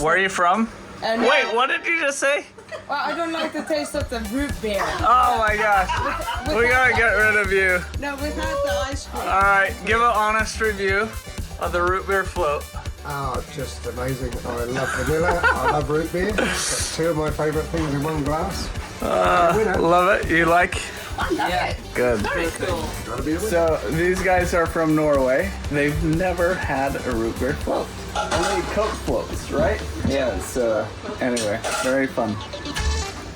Where are you from? And Wait, what did you just say? well, I don't like the taste of the root beer. Oh my gosh. We gotta get rid of you. No, without the ice cream. Alright, give an honest review of the root beer float. Oh, just amazing. I love vanilla. I love root beer. That's two of my favourite things in one glass. Love it. You like? Yeah. Good. Very cool. Gotta be a winner. So these guys are from Norway. They've never had a root beer float. Only Coke floats, right? Yeah. So anyway, very fun.